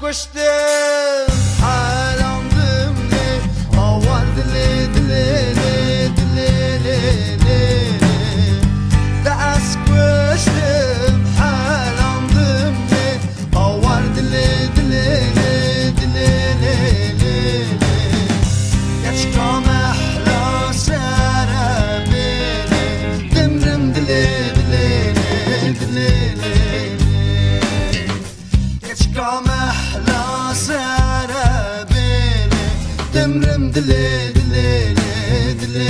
koştum halandım le avar dile dile dile dile ders koştum halandım le avar dile dile dile dile geç kalma ahla sara beni demrim dile dile dile geç kalma ahla sara beni demrim dile dile dile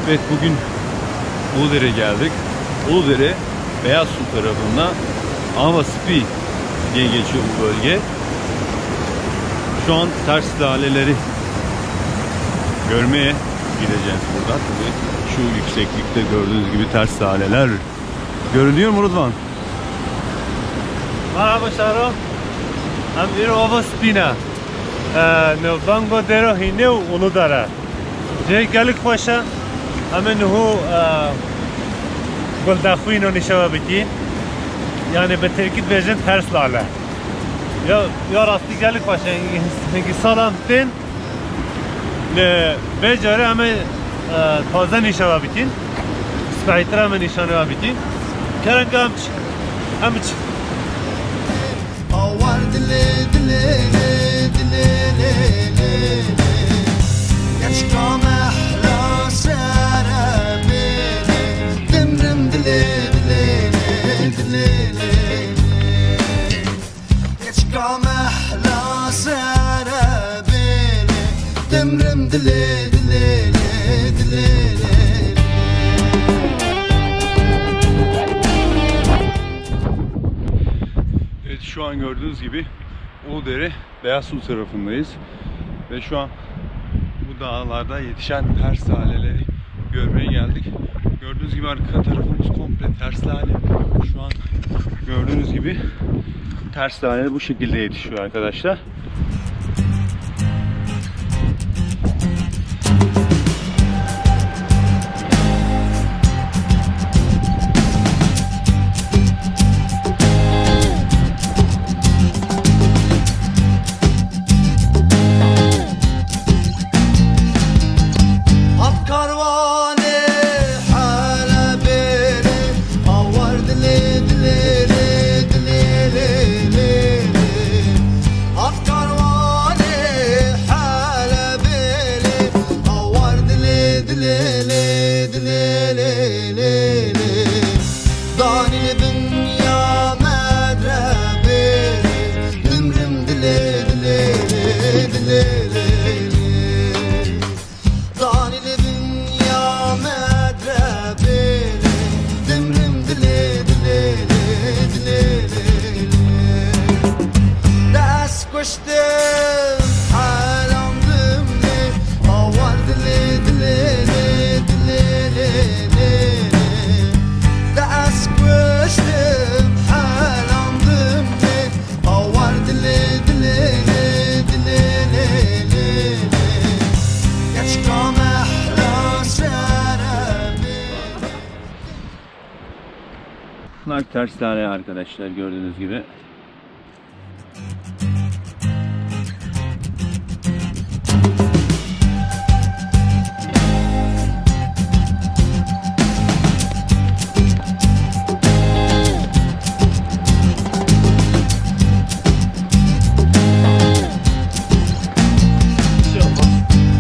Evet, bugün Uludere geldik. Uludere Beyaz Su tarafında Avaspi diye geçiyor bu bölge. Şu an ters laleleri görmeye gideceğiz buradan. Tabii şu yükseklikte gördüğünüz gibi ters laleler görünüyor mu Rıdvan? Merhaba Şaro. Am iro Avaspina. Ne bango dero hine Uludere. Jay gelik başa. Ama nuhu goldakhwin o nişava bitin. Yani betekit vereceğim ters lale. Ya rastı gelik başa. Peki salamtin. Ne becere ama taze nişava bitin. Spaytra ama nişanava bitin. Karen gamç. Amç. Avar dile dile dile dile geç kalma ahla sara beni demrim dile dile dile geç kalma ahla sara beni demrim dile dile dile Şu an gördüğünüz gibi Uludere Beyaz Su tarafındayız ve şu an bu dağlarda yetişen ters laleleri görmeye geldik. Gördüğünüz gibi arka tarafımız komple ters lale. Şu an gördüğünüz gibi ters lale bu şekilde yetişiyor arkadaşlar. Afkar dile dile le Dani dünya medrebi Ömrüm dile dile dile Dani dünya medrebi Ömrüm dile dile dile Ders koştum halandım ne Avar dile dile dile Ders koştum halandım ne Avar dile dile dile Geç kam ehla şerebi Bunlar ters lale arkadaşlar, gördüğünüz gibi.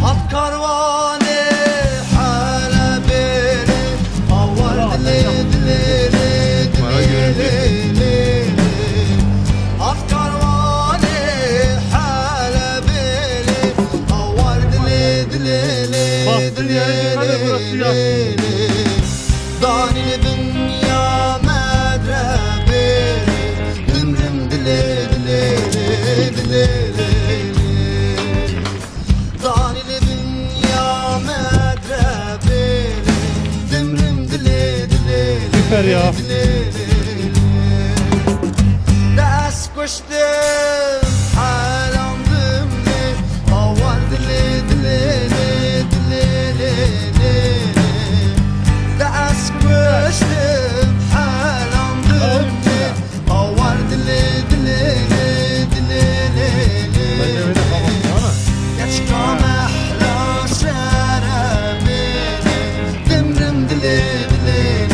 Hap karvanı halebeli Avar dile dile dile Hap karvanı halebeli Avar dile dile Bastın yere gitmedi, burası yaz. Dani dünya medrebi Ömrüm dile dile dile Danili dünya medrebi Ömrüm dile dile Süper ya. Ders koştum halandım ne Avar dile dile dile Ders koştum halandım ne Avar dile dile Ben de öyle babam ana. Geç kam ehla şerebi Ömrüm dile dile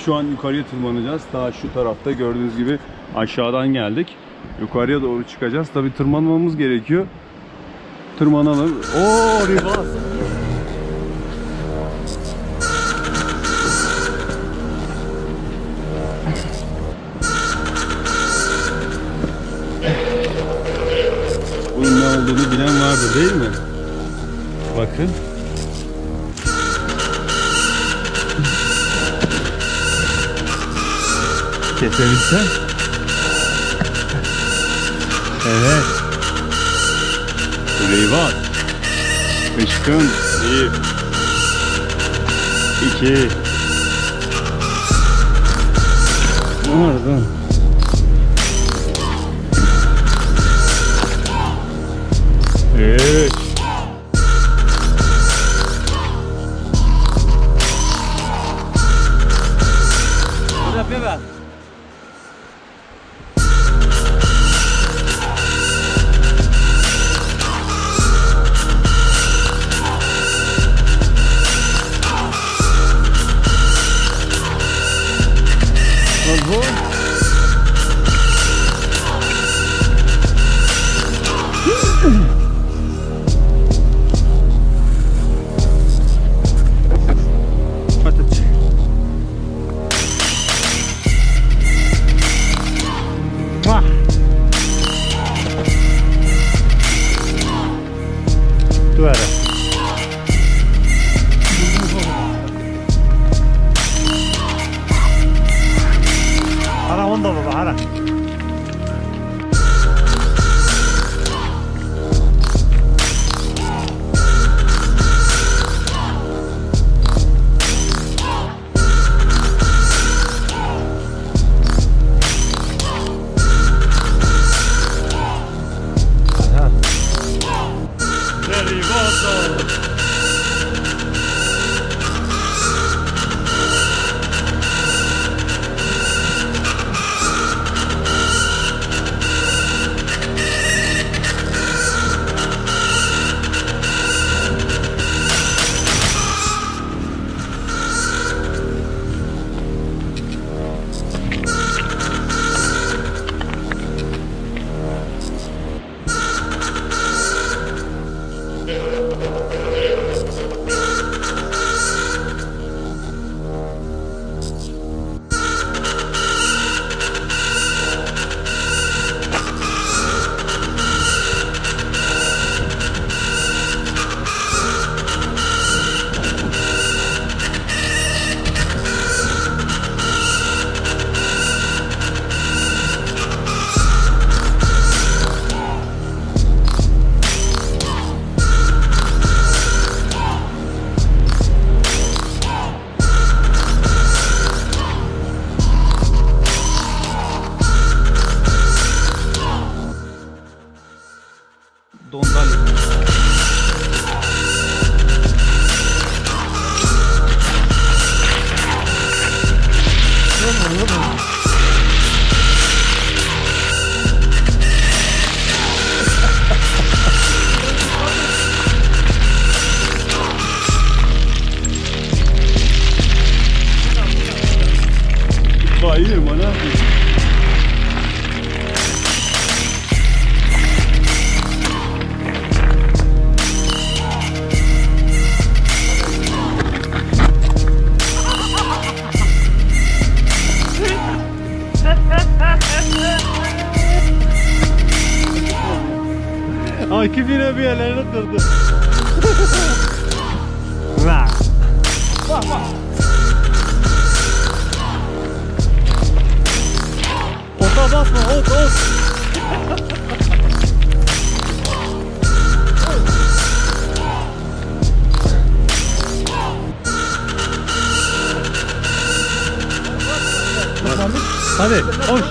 Şu an yukarıya tırmanacağız. Daha şu tarafta gördüğünüz gibi aşağıdan geldik. Yukarıya doğru çıkacağız. Tabi tırmanmamız gerekiyor. Tırmanalım. Oo, Rivas. Bunun ne olduğunu bilen vardı değil mi? Bakın. Kesebilsen. Evet. Reyvan. Işkın. 1 2 Oradan. Evet. Bebe. Akif yine bir yerlerini kırdı. Lan. Bak bak. Ota basma, ot. Hadi, koş.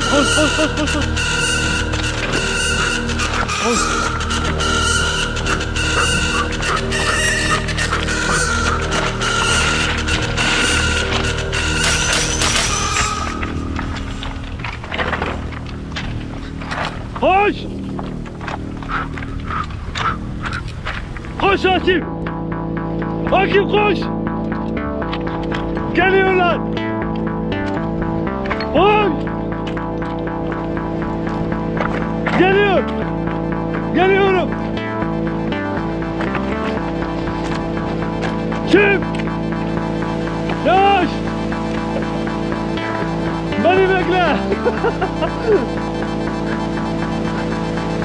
Koş! Koş Akif! Akif koş! Geliyorlar! Koş! Geliyorum! Kim? Yavaş! Beni bekle!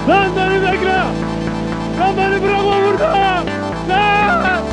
Lan beni bekle! Lan beni bırakma burada! Lan!